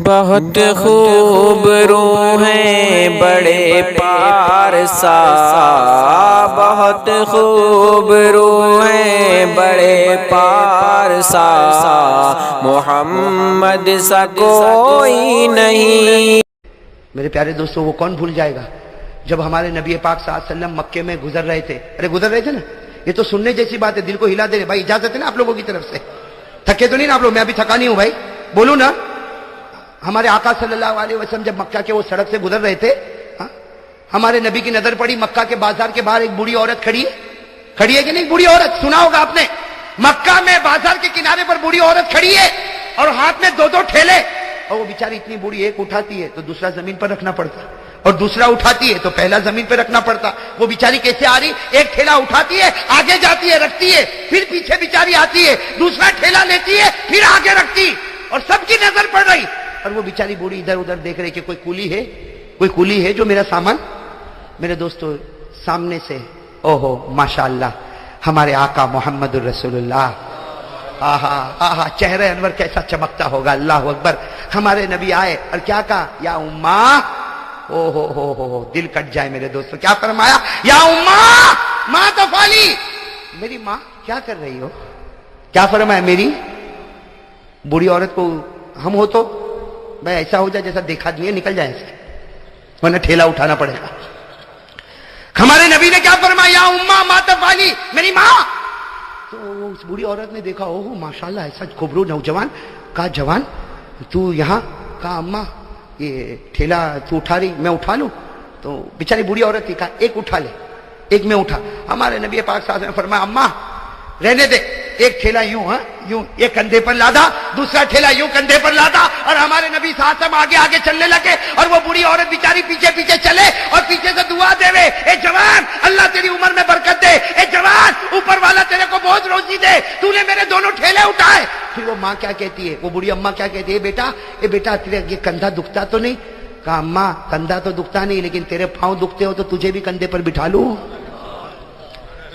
بہت خوب روح ہیں بڑے پارسا، بہت خوب روح ہیں بڑے پارسا، محمد سا کوئی نہیں۔ میرے پیارے دوستو، وہ کون بھول جائے گا جب ہمارے نبی پاک صلی اللہ علیہ وسلم مکے میں گزر رہے تھے۔ گزر رہے تھے نا، یہ تو سننے جیسی بات ہے، دل کو ہلا دے رہے۔ بھائی اجازت ہے نا آپ لوگوں کی طرف سے؟ تھکے تو نہیں نا آپ لوگ؟ میں ابھی تھکا نہیں ہوں بھائی، بولو نا۔ ہمارے آقا صلی اللہ علیہ وسلم جب مکہ کے وہ سڑک سے گزر رہے تھے، ہمارے نبی کی نظر پڑی مکہ کے بازار کے باہر ایک بوڑھی عورت کھڑی ہے کہ نہیں؟ بوڑھی عورت سنا ہوگا آپ نے، مکہ میں بازار کے کنارے پر بوڑھی عورت کھڑی ہے اور ہاتھ میں دو ٹھیلے، اور وہ بیچاری اتنی بوڑھی، ایک اٹھاتی ہے تو دوسرا زمین پر رکھنا پڑتا، اور دوسرا اٹھاتی ہے تو پہلا زمین پہ رکھنا پڑتا۔ وہ بیچاری کیسے آ رہی؟ ایک ٹھیلا اٹھاتی ہے، آگے جاتی ہے، رکھتی ہے، پھر پیچھے بیچاری آتی ہے، دوسرا ٹھیلا لیتی ہے، پھر آگے رکھتی، اور سب کی نظر پڑ رہی، اور وہ بیچاری بوڑھی ادھر ادھر دیکھ رہی کہ کوئی کولی ہے جو میرا سامان۔ میرے دوستو، سامنے سے اوہو ماشاءاللہ ہمارے آقا محمد الرسول اللہ، آہا آہا چہرہ انور کیسا چمکتا ہوگا، اللہ اکبر۔ ہمارے نبی آئے اور کیا کہا؟ یا اماں، او ہو دل کٹ جائے میرے دوستو۔ کیا فرمایا؟ یا اماں ما تفعلی، میری ماں کیا کر رہی ہو؟ کیا فرمایا؟ میری بوڑھی عورت کو ہم ہو تو بھائی ایسا ہو جائے جیسا دیکھا نہیں ہے، نکل جائے ایسے، ورنہ ٹھیلا اٹھانا پڑے گا۔ ہمارے نبی نے کیا فرمایا؟ یا اماں ما تفعلی، میری ماں۔ تو اس بوڑھی عورت نے دیکھا، اوہ ماشاءاللہ ایسا کھبرو نوجوان۔ کہا جوان تو یہاں؟ کہا اماں یہ ٹھیلا تو اٹھا رہی، میں اٹھا لوں؟ تو بیچاری بوڑھی عورت تھی، کہا ایک اٹھا لے، ایک میں اٹھا۔ ہمارے نبی پاک صلی اللہ علیہ وسلم نے فرمایا اماں رہنے دے، ایک ٹھیلا یوں یوں ایک کندھے پر لادا، دوسرا ٹھیلا یوں کندھے پر لادا، اور ہمارے نبی صلی اللہ علیہ وسلم آگے آگے چلنے لگے، اور وہ بوڑھی عورت بیچاری پیچھے پیچھے چلے اور پیچھے سے دعا دے وے، اے جوان اللہ تیری عمر میں برکت دے، اے جوان اوپر والا تیرے کو بہت روزی دے، تو نے میرے دونوں ٹھیلے اٹھائے۔ پھر وہ ماں کیا کہتی ہے، وہ بوڑھی اماں کیا کہتی ہے؟ اے بیٹا تیرے یہ کندھا دکھتا تو نہیں؟ کہا اماں کندھا تو دکھتا نہیں، لیکن تیرے پاؤں دکھتے ہو تو تجھے بھی کندھے پر بٹھا لوں،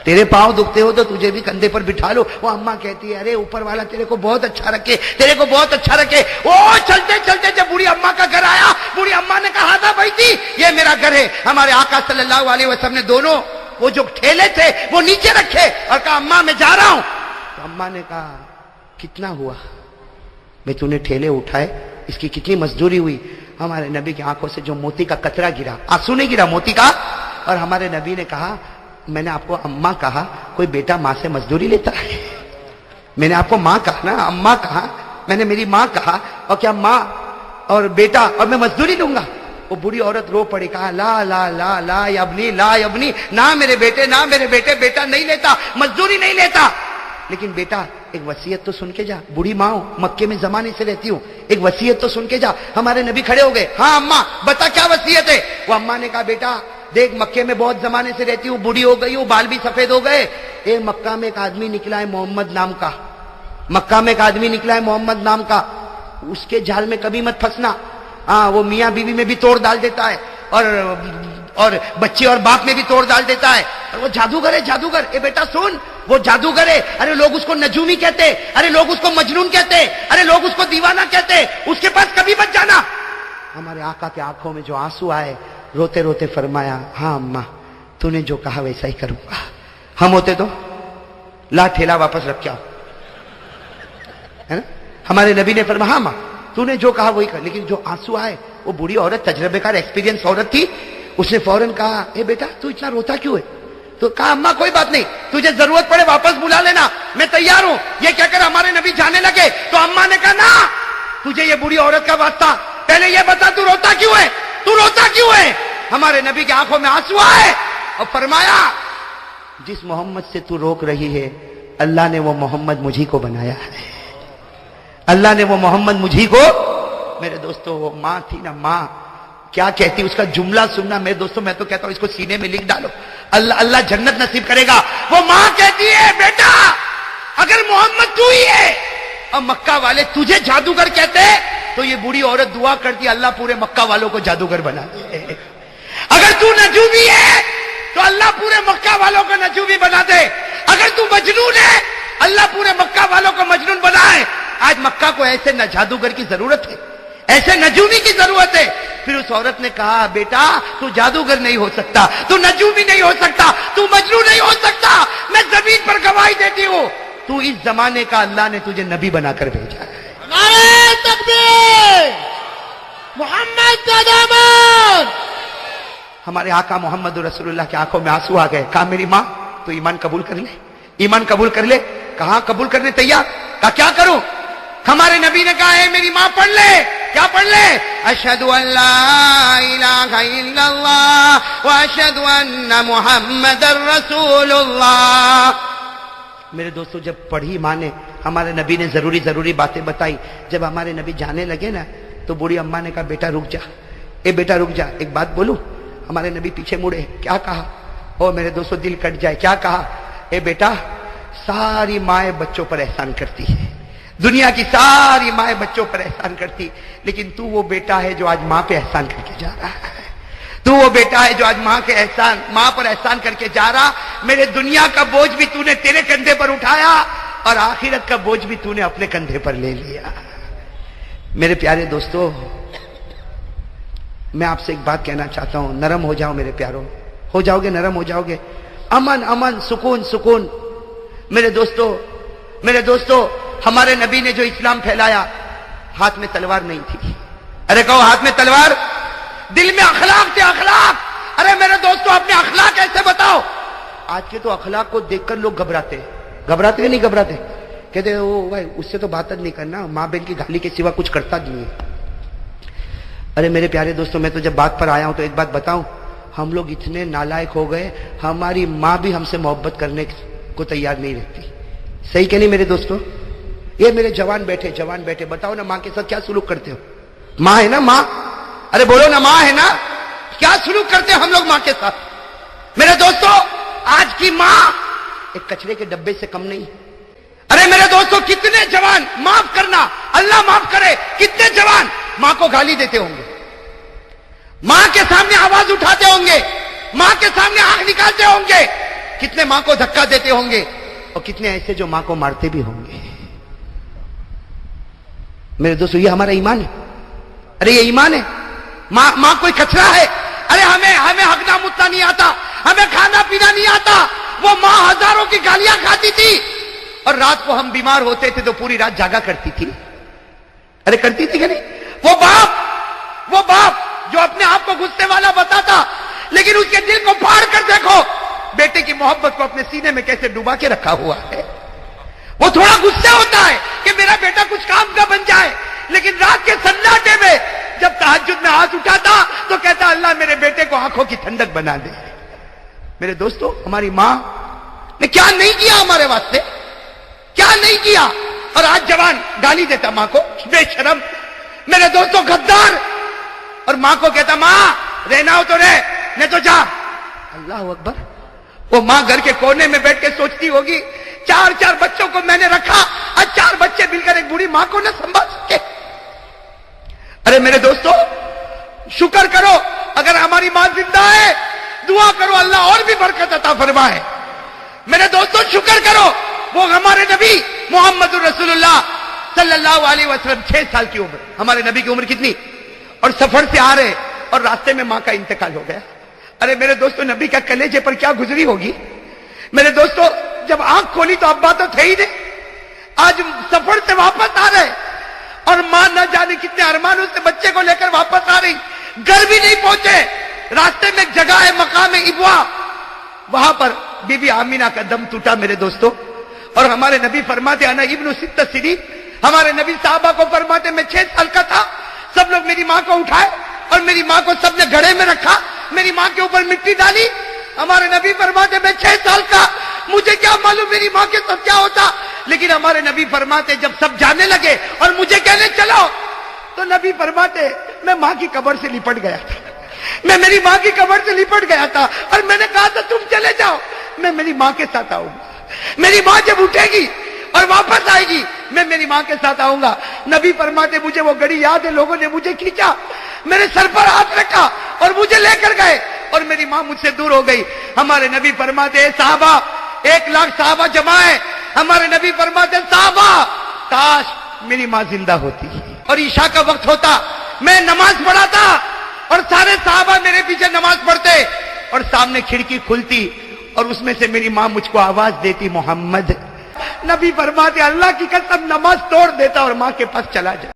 تیرے پاؤں دکھتے ہو تو تجھے بھی کندھے پر بٹھا لو۔ وہ اماں کہتی ہے ارے اوپر والا تیرے کو بہت اچھا رکھے، تیرے کو بہت اچھا رکھے۔ وہ چلتے چلتے جب بوڑھی اماں کا گھر آیا، بوڑھی اماں نے کہا تھا بھائی تھی یہ میرا گھر ہے۔ ہمارے آقا صلی اللہ علیہ وسلم نے دونوں وہ جو ٹھیلے تھے وہ نیچے رکھے اور کہا اماں میں جا رہا ہوں۔ تو اماں نے کہا کتنا ہوا بھائی تو نے ٹھیلے اٹھائے، اس کی کتنی مزدوری ہوئی؟ ہمارے نبی کی آنکھوں سے جو موتی کا قطرہ گرا، آنسو نہیں گرا موتی کا، اور ہمارے نبی نے کہا میں نے آپ کو اماں کہا، کوئی بیٹا ماں سے مزدوری لیتا ہے؟ میں نے آپ کو ماں کہا نا، اماں کہا، میں نے میری ماں کہا، اور کیا ماں اور بیٹا اور میں مزدوری لوں گا؟ وہ بوڑھی عورت رو پڑی، کہا لا لا لا لا ابنی لا ابنی، نہ میرے بیٹے نہ میرے بیٹے، بیٹا نہیں لیتا، مزدوری نہیں لیتا، لیکن بیٹا ایک وصیت تو سن کے جا، بوڑھی ماں ہوں، مکے میں زمانے سے رہتی ہوں، ایک وصیت تو سن کے جا۔ ہمارے نبی کھڑے ہو گئے، ہاں اماں بتا کیا وصیت ہے؟ وہ اماں نے کہا بیٹا دیکھ مکے میں بہت زمانے سے رہتی ہوں، بوڑھی ہو گئی ہوں، بال بھی سفید ہو گئے، مکہ میں ایک آدمی نکلا ہے محمد نام کا، مکہ میں ایک آدمی نکلا ہے محمد نام کا، اس کے جال میں کبھی مت پھنسنا، ہاں وہ میاں بیوی میں بھی توڑ ڈال دیتا ہے، اور بچے اور باپ میں بھی توڑ ڈال دیتا ہے، اور وہ جادوگر ہے جادوگر۔ بیٹا سن، وہ جادوگر ہے، ارے لوگ اس کو نجومی کہتے، ارے لوگ اس کو مجنون کہتے، ارے لوگ اس کو دیوانہ کہتے، اس کے پاس کبھی مت جانا۔ ہمارے آقا کے آنکھوں میں جو آنسو آئے، روتے روتے فرمایا ہاں اماں تو نے جو کہا ویسا ہی کروں گا۔ ہم ہوتے تو لا ٹھیلا واپس رکھ کے آؤ، ہے نا؟ ہمارے نبی نے فرمایا ہاں ماں تو نے جو کہا وہی کر، لیکن جو آنسو آئے، وہ بوڑھی عورت تجربے کار ایکسپیرینس عورت تھی، اس نے فوراً کہا اے بیٹا تو اتنا روتا کیوں ہے؟ تو کہا اماں کوئی بات نہیں، تجھے ضرورت پڑے واپس بلا لینا، میں تیار ہوں۔ یہ کہہ کر ہمارے نبی جانے لگے تو اماں نے کہا نا تجھے یہ بوڑھی عورت کا واسطہ، پہلے یہ بتا تو روتا کیوں ہے، تو روتا کیوں ہے؟ ہمارے نبی کی آنکھوں میں آنسو آئے اور فرمایا جس محمد سے تو روک رہی ہے اللہ نے وہ محمد مجھی کو بنایا ہے، اللہ نے وہ محمد مجھی کو۔ میرے دوستو وہ ماں تھی نا، ماں کیا کہتی، اس کا جملہ سننا میرے دوستو، میں تو کہتا ہوں اس کو سینے میں لکھ ڈالو، اللہ جنت نصیب کرے گا۔ وہ ماں کہتی ہے بیٹا اگر محمد تو ہی ہے اور مکہ والے تجھے جادوگر کہتے تو یہ بوڑھی عورت دعا کرتی اللہ پورے مکہ والوں کو جادوگر بنا دے، اگر تو نجومی ہے تو اللہ پورے مکہ والوں کو نجومی بنا دے، اگر تو مجنون ہے اللہ پورے مکہ والوں کو مجنون بنائے۔ آج مکہ کو ایسے نہ جادوگر کی ضرورت ہے، ایسے نجومی کی ضرورت ہے. پھر اس عورت نے کہا بیٹا تو جادوگر نہیں ہو سکتا, تو نجومی نہیں ہو سکتا, تو مجنون نہیں ہو سکتا, میں زمین پر گواہی دیتی ہوں تو اس زمانے کا اللہ نے تجھے نبی بنا کر بھیجا ہے. نعرہ تکبیر, محمد کا دامن. ہمارے آقا محمد رسول اللہ کی آنکھوں میں آنسو آ گئے. کہا میری ماں تو ایمان قبول کر لے, ایمان قبول کر لے. کہاں قبول کرنے تیار. کہا کیا کروں. ہمارے نبی نے کہا ہے میری ماں پڑھ لے. کیا پڑھ لے. اشہد ان لا الہ الا اللہ واشہد ان محمد رسول اللہ. میرے دوستو جب پڑھی ماں نے, ہمارے نبی نے ضروری باتیں بتائی. جب ہمارے نبی جانے لگے نا تو بوڑھی اماں نے کہا بیٹا رک جا, اے بیٹا رک جا, ایک بات بولوں. ہمارے نبی پیچھے مڑے. کیا کہا. او میرے دوستو دل کٹ جائے. کیا کہا. اے بیٹا ساری مائیں بچوں پر احسان کرتی ہے, دنیا کی ساری مائیں بچوں پر احسان کرتی, لیکن تو وہ بیٹا ہے جو آج ماں پہ احسان کر کے جا رہا ہے. تو وہ بیٹا ہے جو آج ماں پر احسان کر کے جا رہا. میرے دنیا کا بوجھ بھی تو نے تیرے کندھے پر اٹھایا اور آخرت کا بوجھ بھی تو نے اپنے کندھے پر لے لیا. میرے پیارے دوستو میں آپ سے ایک بات کہنا چاہتا ہوں. نرم ہو جاؤ میرے پیاروں, ہو جاؤ گے, نرم ہو جاؤ گے. امن امن, سکون سکون. میرے دوستو ہمارے نبی نے جو اسلام پھیلایا ہاتھ میں تلوار نہیں تھی. ارے کہو ہاتھ میں تلوار, دل میں اخلاق تھے, اخلاق. ارے میرے دوستو اپنے اخلاق کیسے بتاؤ. آج کے تو اخلاق کو دیکھ کر لوگ گھبراتے کہ نہیں گھبراتے. کہتے او بھائی اس سے تو بات نہیں کرنا, ماں بہن کی گالی کے سوا کچھ کرتا نہیں ہے. ارے میرے پیارے دوستو میں تو جب بات پر آیا ہوں تو ایک بات بتاؤں, ہم لوگ اتنے نالائق ہو گئے, ہماری ماں بھی ہم سے محبت کرنے کو تیار نہیں رہتی. صحیح کہ نہیں میرے دوستو. یہ میرے جوان بیٹھے بتاؤ نا ماں کے ساتھ کیا سلوک کرتے ہو. ماں ہے نا ماں, ارے بولو نا ماں ہے نا, کیا سلوک کرتے ہیں ہم لوگ ماں کے ساتھ. میرے دوستو آج کی ماں ایک کچرے کے ڈبے سے کم نہیں. ارے میرے دوستو کتنے جوان, معاف کرنا اللہ معاف کرے, کتنے جوان ماں کو گالی دیتے ہوں گے, ماں کے سامنے آواز اٹھاتے ہوں گے, ماں کے سامنے آنکھ نکالتے ہوں گے, کتنے ماں کو دھکا دیتے ہوں گے, اور کتنے ایسے جو ماں کو مارتے بھی ہوں گے. میرے دوستو یہ ہمارا ایمان ہے. ارے یہ ایمان ہے. ماں کوئی کچرا ہے. ارے ہمیں ہگنا متنا نہیں آتا, ہمیں کھانا پینا نہیں آتا. وہ ماں ہزاروں کی گالیاں کھاتی تھی اور رات کو ہم بیمار ہوتے تھے تو پوری رات جاگا کرتی تھی. ارے کرتی تھی کہ نہیں. وہ باپ جو اپنے آپ کو غصے والا بتاتا لیکن اس کے دل کو پھاڑ کر دیکھو بیٹے کی محبت کو اپنے سینے میں کیسے ڈوبا کے رکھا ہوا ہے. وہ تھوڑا غصے ہوتا ہے کہ میرا بیٹا کچھ کام کا بن جائے, لیکن رات کے سناٹے میں جب تہجد میں ہاتھ اٹھاتا تو کہتا اللہ میرے بیٹے کو آنکھوں کی ٹھنڈک بنا دے. میرے دوستو ہماری ماں نے کیا نہیں کیا ہمارے واسطے, کیا نہیں کیا. اور آج جوان گالی دیتا ماں کو, بے شرم. میرے دوستو غدار, اور ماں کو کہتا ماں رہنا ہو تو رہ, نہیں تو جا. اللہ اکبر. وہ ماں گھر کے کونے میں بیٹھ کے سوچتی ہوگی 4 بچوں کو میں نے رکھا, آج 4 بچے مل کر ایک بوڑھی ماں کو نہ سنبھال سکے. ارے میرے دوستو شکر کرو اگر ہماری ماں زندہ ہے, دعا کرو اللہ اور بھی برکت عطا فرمائے. میرے دوستو شکر کرو وہ ہمارے نبی محمد رسول اللہ صلی اللہ علیہ وسلم 6 سال کی عمر, ہمارے نبی کی عمر کتنی, اور سفر سے آ رہے اور راستے میں ماں کا انتقال ہو گیا. ارے میرے دوستو نبی کا کلیجے پر کیا گزری ہوگی. میرے دوستو جب آنکھ کھولی تو ابا تو تھے ہی نہیں, آج سفر سے واپس آ رہے اور ماں نہ جانے کتنے ارمانوں سے بچے کو لے کر واپس آ رہی, گھر بھی نہیں پہنچے. راستے میں ایک جگہ ہے مقام ابوا, وہاں پر بی بی آمینہ کا دم ٹوٹا میرے دوستو. اور ہمارے نبی فرماتے انا ابن 6 سنین, ہمارے نبی صحابہ کو فرماتے میں 6 سال کا تھا, سب لوگ میری ماں کو اٹھائے اور میری ماں کو سب نے گھڑے میں رکھا, میری ماں کے اوپر مٹی ڈالی. ہمارے نبی فرماتے میں 6 سال کا, مجھے کیا معلوم میری ماں کے ساتھ کیا ہوتا. لیکن ہمارے نبی فرماتے جب سب جانے لگے اور مجھے کہنے چلو, تو نبی فرماتے میں ماں کی قبر سے لپٹ گیا تھا, میں میری ماں کی قبر سے لپٹ گیا تھا اور میں نے کہا تھا تم چلے جاؤ, میں میری ماں کے ساتھ آؤں گا. میری ماں جب اٹھے گی اور واپس آئے گی میں میری ماں کے ساتھ آؤں گا. نبی فرماتے مجھے وہ گھڑی یاد ہے, لوگوں نے مجھے کھینچا, میرے سر پر ہاتھ رکھا اور مجھے لے کر گئے اور میری ماں مجھ سے دور ہو گئی. ہمارے نبی فرماتے صحابہ 1 لاکھ صحابہ جمع ہے, ہمارے نبی فرماتے صحابہ کاش میری ماں زندہ ہوتی. اور عشاء کا وقت ہوتا میں نماز پڑھا تھا اور سارے صحابہ میرے پیچھے نماز پڑھتے اور سامنے کھڑکی کھلتی اور اس میں سے میری ماں مجھ کو آواز دیتی محمد. نبی فرماتے اللہ کی قسم نماز توڑ دیتا اور ماں کے پاس چلا جاتا.